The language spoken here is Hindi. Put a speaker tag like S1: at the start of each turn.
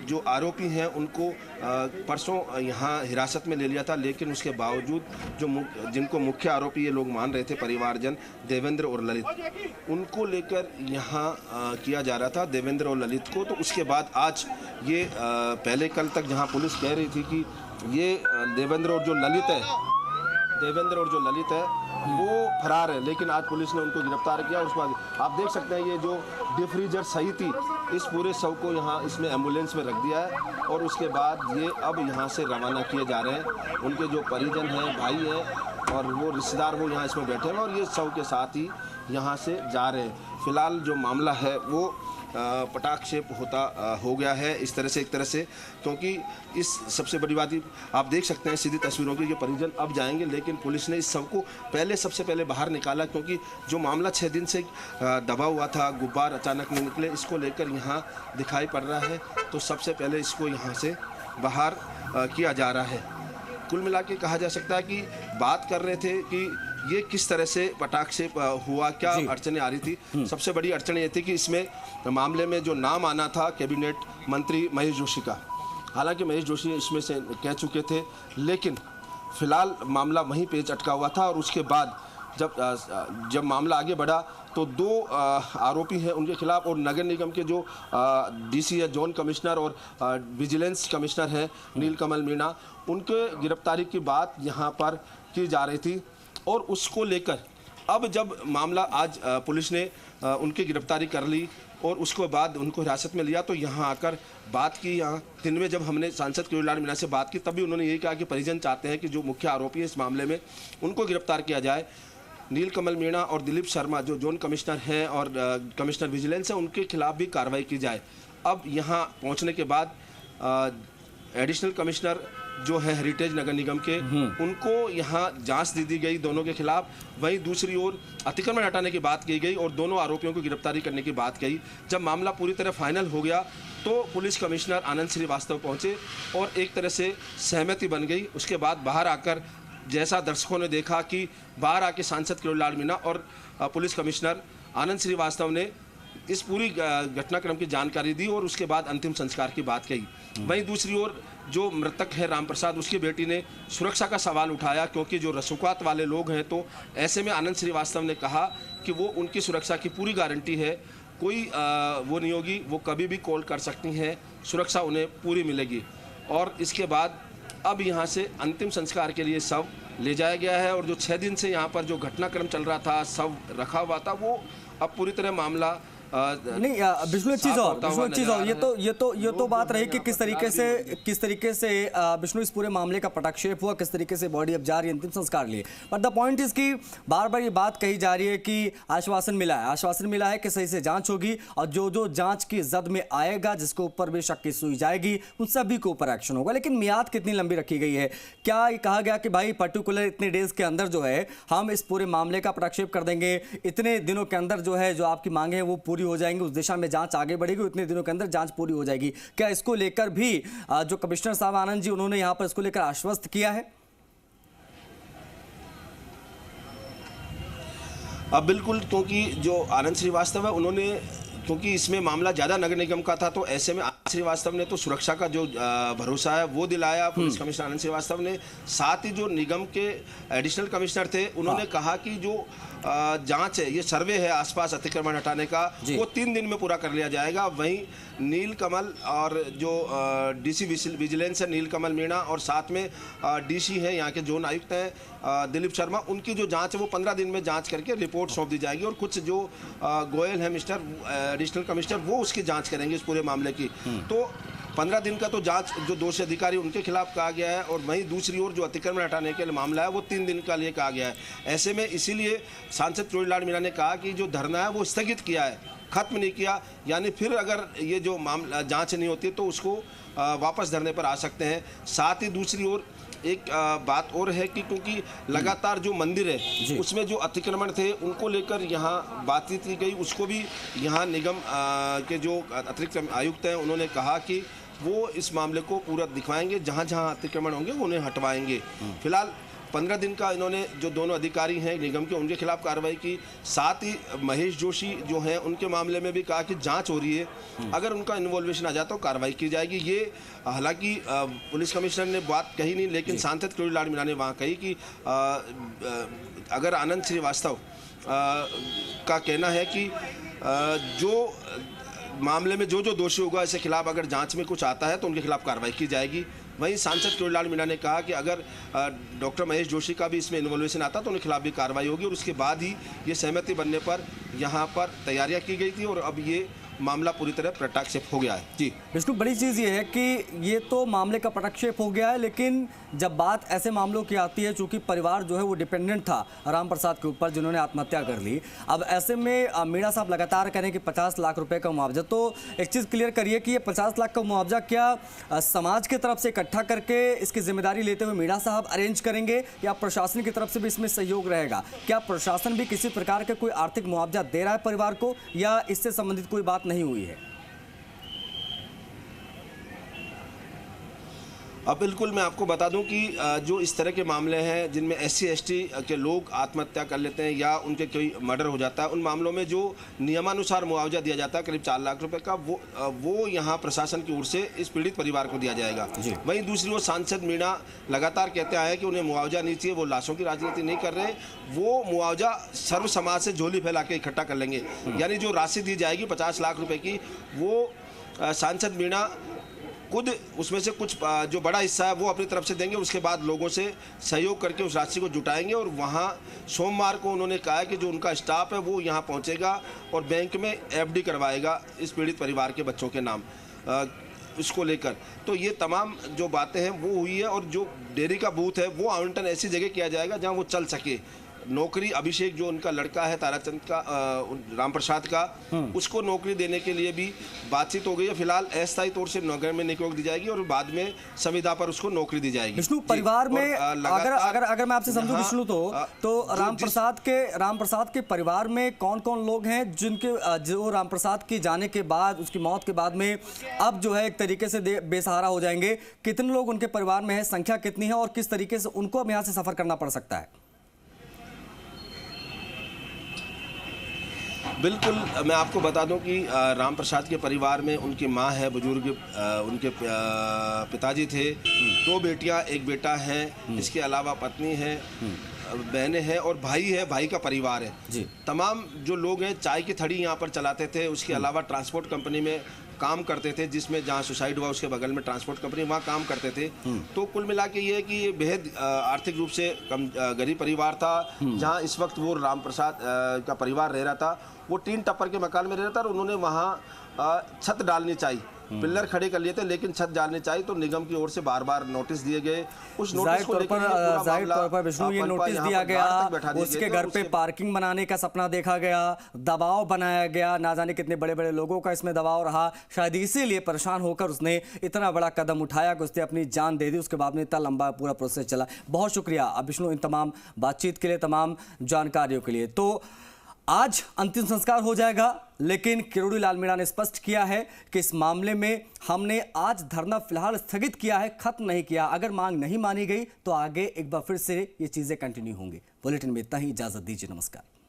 S1: जो आरोपी हैं उनको परसों यहाँ हिरासत में ले लिया था, लेकिन उसके बावजूद जिनको मुख्य आरोपी ये लोग मान रहे थे, परिवारजन देवेंद्र और ललित, उनको लेकर यहाँ किया जा रहा था, देवेंद्र और ललित को। तो उसके बाद आज ये पहले कल तक जहाँ पुलिस कह रही थी कि ये देवेंद्र और जो ललित है वो फरार है, लेकिन आज पुलिस ने उनको गिरफ्तार किया। उसके बाद आप देख सकते हैं ये जो डिफ्रीजर सही थी, इस पूरे शव को यहाँ इसमें एम्बुलेंस में रख दिया है और उसके बाद ये अब यहाँ से रवाना किए जा रहे हैं। उनके जो परिजन हैं, भाई हैं और वो रिश्तेदार वो यहाँ इसमें बैठे हैं और ये शव के साथ ही यहाँ से जा रहे हैं। फिलहाल जो मामला है वो पटाक्षेप हो गया है इस तरह से, एक तरह से, क्योंकि इस सबसे बड़ी बात आप देख सकते हैं सीधी तस्वीरों की, ये परिजन अब जाएंगे, लेकिन पुलिस ने इस सब को सबसे पहले बाहर निकाला, क्योंकि जो मामला 6 दिन से दबा हुआ था, गुब्बार अचानक नहीं निकले, इसको लेकर यहाँ दिखाई पड़ रहा है। तो सबसे पहले इसको यहाँ से बाहर किया जा रहा है। कुल मिला के कहा जा सकता है कि बात कर रहे थे कि ये किस तरह से पटाक्षेप हुआ, क्या अड़चनें आ रही थी। सबसे बड़ी अड़चन ये थी कि इसमें मामले में जो नाम आना था कैबिनेट मंत्री महेश जोशी का, हालांकि महेश जोशी इसमें से कह चुके थे, लेकिन फिलहाल मामला वहीं पे अटका हुआ था। और उसके बाद जब मामला आगे बढ़ा तो 2 आरोपी हैं उनके खिलाफ, और नगर निगम के जो डीसी है, जोन कमिश्नर और विजिलेंस कमिश्नर हैं नीलकमल मीणा, उनके गिरफ्तारी की बात यहाँ पर की जा रही थी। और उसको लेकर अब जब मामला आज पुलिस ने उनकी गिरफ्तारी कर ली और उसके बाद उनको हिरासत में लिया, तो यहाँ आकर बात की। यहाँ दिन में जब हमने सांसद किरोड़ीलाल मीणा से बात की, तभी उन्होंने यही कहा कि परिजन चाहते हैं कि जो मुख्य आरोपी है इस मामले में उनको गिरफ्तार किया जाए। नीलकमल मीणा और दिलीप शर्मा जो जोन कमिश्नर हैं और कमिश्नर विजिलेंस है, उनके खिलाफ भी कार्रवाई की जाए। अब यहाँ पहुँचने के बाद एडिशनल कमिश्नर जो है हेरिटेज नगर निगम के, उनको यहाँ जांच दे दी गई दोनों के खिलाफ। वहीं दूसरी ओर अतिक्रमण हटाने की बात की गई और दोनों आरोपियों को गिरफ्तारी करने की बात कही। जब मामला पूरी तरह फाइनल हो गया तो पुलिस कमिश्नर आनंद श्रीवास्तव पहुंचे और एक तरह से सहमति बन गई। उसके बाद बाहर आकर जैसा दर्शकों ने देखा कि बाहर आके सांसद किरोड़ीलाल मीणा और पुलिस कमिश्नर आनंद श्रीवास्तव ने इस पूरी घटनाक्रम की जानकारी दी और उसके बाद अंतिम संस्कार की बात कही। वहीं दूसरी ओर जो मृतक है राम प्रसाद, उसकी बेटी ने सुरक्षा का सवाल उठाया, क्योंकि जो रसूखात वाले लोग हैं, तो ऐसे में आनंद श्रीवास्तव ने कहा कि वो उनकी सुरक्षा की पूरी गारंटी है, कोई वो नहीं होगी, वो कभी भी कॉल कर सकती हैं, सुरक्षा उन्हें पूरी मिलेगी। और इसके बाद अब यहाँ से अंतिम संस्कार के लिए शव ले जाया गया है और जो 6 दिन से यहाँ पर जो घटनाक्रम चल रहा था, शव रखा हुआ था, वो अब पूरी तरह मामला
S2: नहीं। विष्णु एक चीज और ये तो बात रही कि किस तरीके से विष्णु इस पूरे मामले का पटाक्षेप हुआ, किस तरीके से बॉडी अब जा रही है अंतिम संस्कार लिए। बट द पॉइंट इज कि बार बार ये बात कही जा रही है कि आश्वासन मिला है कि सही से जांच होगी और जो जांच की जद में आएगा, जिसके ऊपर भी शक की सुई जाएगी, उन सभी के ऊपर एक्शन होगा। लेकिन मियाद कितनी लंबी रखी गई है? क्या ये कहा गया कि भाई पर्टिकुलर इतने डेज के अंदर जो है हम इस पूरे मामले का पटाक्षेप कर देंगे, इतने दिनों के अंदर जो है जो आपकी मांगे हैं वो पूरी हो जाएंगी, उस दिशा में जांच आगे बढ़ेगी, उतने दिनों के अंदर जांच पूरी हो जाएगी? क्या इसको लेकर भी जो कमिश्नर साहब आनंद जी, उन्होंने यहां पर इसको लेकर आश्वस्त किया है?
S1: अब बिल्कुल, क्योंकि जो आनंद श्रीवास्तव है, उन्होंने, क्योंकि इसमें मामला ज़्यादा नगर निगम का था, तो ऐसे में आनंद श्रीवास्तव ने तो सुरक्षा का जो भरोसा है वो दिलाया पुलिस कमिश्नर आनंद श्रीवास्तव ने। साथ ही जो निगम के एडिशनल कमिश्नर थे, उन्होंने कहा कि जो जांच है, ये सर्वे है आसपास अतिक्रमण हटाने का, वो 3 दिन में पूरा कर लिया जाएगा। वहीं नीलकमल और जो डीसी विजिलेंस है नीलकमल मीणा, और साथ में डीसी है यहाँ के जोन आयुक्त हैं दिलीप शर्मा, उनकी जो जांच है वो 15 दिन में जांच करके रिपोर्ट सौंप दी जाएगी। और कुछ जो गोयल है मिस्टर एडिशनल कमिश्नर, वो उसकी जांच करेंगे इस पूरे मामले की। तो 15 दिन का तो जांच जो दोषी अधिकारी उनके खिलाफ कहा गया है, और वहीं दूसरी ओर जो अतिक्रमण हटाने के लिए मामला है वो 3 दिन का लिए कहा गया है। ऐसे में इसीलिए सांसद किरोड़ीलाल मीणा ने कहा कि जो धरना है वो स्थगित किया है, खत्म नहीं किया, यानी फिर अगर ये जो मामला जांच नहीं होती तो उसको वापस धरने पर आ सकते हैं। साथ ही दूसरी ओर एक बात और है कि क्योंकि लगातार जो मंदिर है उसमें जो अतिक्रमण थे उनको लेकर यहाँ बातचीत की गई, उसको भी यहाँ निगम के जो अतिरिक्त आयुक्त हैं उन्होंने कहा कि वो इस मामले को पूरा दिखवाएंगे, जहाँ जहाँ अतिक्रमण होंगे उन्हें हटवाएंगे। फिलहाल 15 दिन का इन्होंने जो दोनों अधिकारी हैं निगम के उनके खिलाफ कार्रवाई की। साथ ही महेश जोशी जो हैं उनके मामले में भी कहा कि जांच हो रही है, अगर उनका इन्वॉल्वेशन आ जाता तो कार्रवाई की जाएगी। ये हालांकि पुलिस कमिश्नर ने बात कही नहीं, लेकिन सांसद किरोड़ी लाल मीणा ने वहाँ कही कि अगर आनंद श्रीवास्तव का कहना है कि जो मामले में जो दोषी होगा इसके खिलाफ अगर जांच में कुछ आता है तो उनके खिलाफ कार्रवाई की जाएगी। वहीं सांसद किरोड़ी लाल मीणा ने कहा कि अगर डॉक्टर महेश जोशी का भी इसमें इन्वॉल्वेशन आता तो उनके खिलाफ भी कार्रवाई होगी, और उसके बाद ही ये सहमति बनने पर यहाँ पर तैयारियां की गई थी और अब ये मामला पूरी तरह प्रटाक्षेप हो गया है। जी
S2: विष्णु, बड़ी चीज़ ये है कि ये तो मामले का प्रटाक्षेप हो गया है, लेकिन जब बात ऐसे मामलों की आती है, चूंकि परिवार जो है वो डिपेंडेंट था राम प्रसाद के ऊपर जिन्होंने आत्महत्या कर ली, अब ऐसे में मीणा साहब लगातार कह रहे हैं कि 50 लाख रुपए का मुआवजा, तो एक चीज़ क्लियर करिए कि ये 50 लाख का मुआवजा क्या समाज की तरफ से इकट्ठा करके इसकी जिम्मेदारी लेते हुए मीणा साहब अरेंज करेंगे या प्रशासन की तरफ से भी इसमें सहयोग रहेगा? क्या प्रशासन भी किसी प्रकार का कोई आर्थिक मुआवजा दे रहा है परिवार को, या इससे संबंधित कोई बात नहीं हुई है?
S1: अब बिल्कुल मैं आपको बता दूं कि जो इस तरह के मामले हैं जिनमें SC ST के लोग आत्महत्या कर लेते हैं या उनके कोई मर्डर हो जाता है, उन मामलों में जो नियमानुसार मुआवजा दिया जाता है करीब 4 लाख रुपए का, वो यहाँ प्रशासन की ओर से इस पीड़ित परिवार को दिया जाएगा। वहीं दूसरी ओर सांसद मीणा लगातार कहते आए कि उन्हें मुआवजा नहीं चाहिए, वो लाशों की राजनीति नहीं कर रहे, वो मुआवजा सर्व समाज से झोली फैला के इकट्ठा कर लेंगे। यानी जो राशि दी जाएगी 50 लाख रुपये की, वो सांसद मीणा खुद उसमें से कुछ जो बड़ा हिस्सा है वो अपनी तरफ से देंगे, उसके बाद लोगों से सहयोग करके उस राशि को जुटाएंगे और वहाँ सोमवार को उन्होंने कहा है कि जो उनका स्टाफ है वो यहाँ पहुँचेगा और बैंक में FD करवाएगा इस पीड़ित परिवार के बच्चों के नाम इसको लेकर। तो ये तमाम जो बातें हैं वो हुई है, और जो डेयरी का बूथ है वो आवंटन ऐसी जगह किया जाएगा जहाँ वो चल सके। नौकरी अभिषेक जो उनका लड़का है ताराचंद का, राम प्रसाद का, उसको नौकरी देने के लिए भी बातचीत हो गई है। फिलहाल अस्थायी तौर से नौकरी में नियुक्ति दी जाएगी और बाद में संविदा पर उसको नौकरी दी जाएगी।
S2: विष्णु, परिवार में अगर मैं आपसे समझूं विष्णु, तो राम प्रसाद के परिवार में कौन कौन लोग हैं जो राम प्रसाद की जाने के बाद, उसकी मौत के बाद में अब जो है एक तरीके से बेसहारा हो जाएंगे? कितने लोग उनके परिवार में है, संख्या कितनी है, और किस तरीके से उनको अब यहाँ से सफर करना पड़ सकता है?
S1: बिल्कुल, मैं आपको बता दूं कि राम प्रसाद के परिवार में उनकी मां है बुजुर्ग, उनके पिताजी थे, 2 बेटियां 1 बेटा है, इसके अलावा पत्नी है, बहनें हैं और भाई है, भाई का परिवार है जी। तमाम जो लोग हैं चाय की थड़ी यहाँ पर चलाते थे, उसके अलावा ट्रांसपोर्ट कंपनी में काम करते थे, जिसमें जहाँ सुसाइड हुआ उसके बगल में ट्रांसपोर्ट कंपनी, वहाँ काम करते थे। तो कुल मिला के ये है कि ये बेहद आर्थिक रूप से कम गरीब परिवार था। जहाँ इस वक्त वो राम प्रसाद का परिवार रह रहा था, वो 3 टप्पर के मकान में रह रहा था और उन्होंने वहाँ छत डालनी चाहिए, पिल्लर खड़े कर लिए थे, लेकिन छत डालनी चाहिए तो निगम की ओर से बार-बार नोटिस दिए गए। उस नोटिस को लेकर
S2: जाहिर तौर पर विष्णु ये नोटिस दिया गया, उसके घर पे पार्किंग बनाने का सपना देखा गया, दबाव बनाया गया, ना जाने कितने बड़े-बड़े लोगों का इसमें दबाव रहा, शायद इसीलिए परेशान होकर उसने इतना बड़ा कदम उठाया कि उसने अपनी जान दे दी। उसके बाद में इतना लंबा पूरा प्रोसेस चला। बहुत शुक्रिया विष्णु इन तमाम बातचीत के लिए, तमाम जानकारियों के लिए। तो आज अंतिम संस्कार हो जाएगा, लेकिन किरोड़ी लाल मीणा ने स्पष्ट किया है कि इस मामले में हमने आज धरना फिलहाल स्थगित किया है, खत्म नहीं किया। अगर मांग नहीं मानी गई तो आगे एक बार फिर से ये चीजें कंटिन्यू होंगी। बुलेटिन में इतना ही, इजाजत दीजिए, नमस्कार।